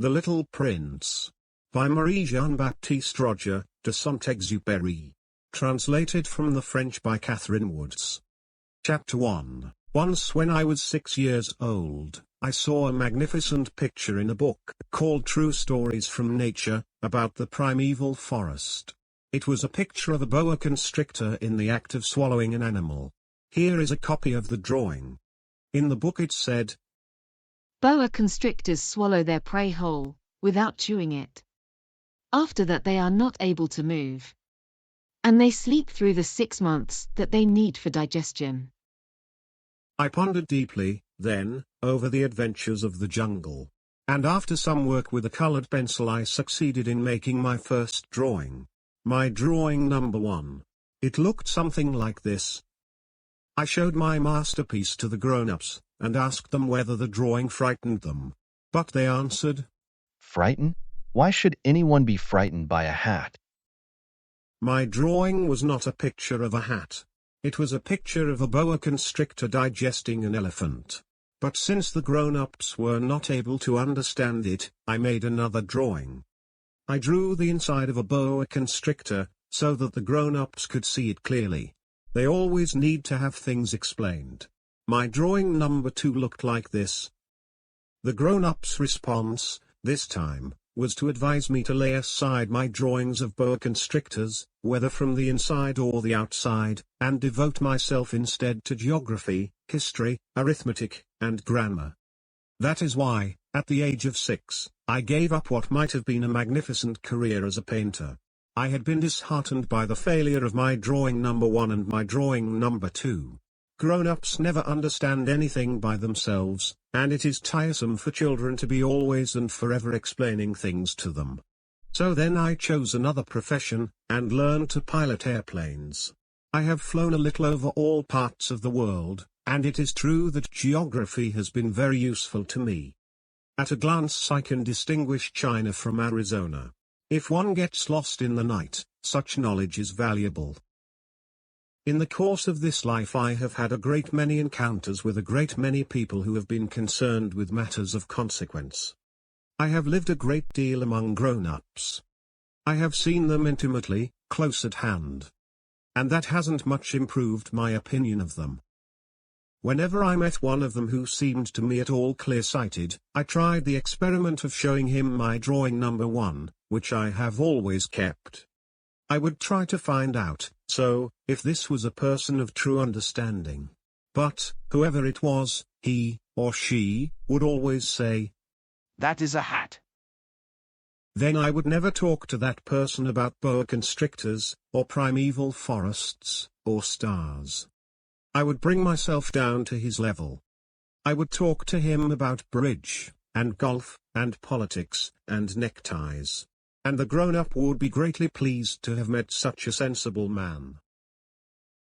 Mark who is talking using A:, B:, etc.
A: The Little Prince. By Marie-Jean-Baptiste Roger de Saint-Exupéry. Translated from the French by Catherine Woods. Chapter 1. Once when I was 6 years old, I saw a magnificent picture in a book called True Stories from Nature, about the primeval forest. It was a picture of a boa constrictor in the act of swallowing an animal. Here is a copy of the drawing. In the book it said,
B: "Boa constrictors swallow their prey whole, without chewing it. After that they are not able to move. And they sleep through the 6 months that they need for digestion."
A: I pondered deeply, then, over the adventures of the jungle. And after some work with a colored pencil I succeeded in making my first drawing. My drawing number 1. It looked something like this. I showed my masterpiece to the grown-ups, and asked them whether the drawing frightened them. But they answered,
C: "Frightened? Why should anyone be frightened by a hat?"
A: My drawing was not a picture of a hat. It was a picture of a boa constrictor digesting an elephant. But since the grown-ups were not able to understand it, I made another drawing. I drew the inside of a boa constrictor, so that the grown-ups could see it clearly. They always need to have things explained. My drawing number 2 looked like this. The grown-ups' response, this time, was to advise me to lay aside my drawings of boa constrictors, whether from the inside or the outside, and devote myself instead to geography, history, arithmetic, and grammar. That is why, at the age of 6, I gave up what might have been a magnificent career as a painter. I had been disheartened by the failure of my drawing number 1 and my drawing number 2. Grown-ups never understand anything by themselves, and it is tiresome for children to be always and forever explaining things to them. So then I chose another profession, and learned to pilot airplanes. I have flown a little over all parts of the world, and it is true that geography has been very useful to me. At a glance I can distinguish China from Arizona. If one gets lost in the night, such knowledge is valuable. In the course of this life I have had a great many encounters with a great many people who have been concerned with matters of consequence. I have lived a great deal among grown-ups. I have seen them intimately, close at hand. And that hasn't much improved my opinion of them. Whenever I met one of them who seemed to me at all clear-sighted, I tried the experiment of showing him my drawing number 1, which I have always kept. I would try to find out, if this was a person of true understanding. But, whoever it was, he, or she, would always say,
D: "That is a hat."
A: Then I would never talk to that person about boa constrictors, or primeval forests, or stars. I would bring myself down to his level. I would talk to him about bridge, and golf, and politics, and neckties. And the grown-up would be greatly pleased to have met such a sensible man.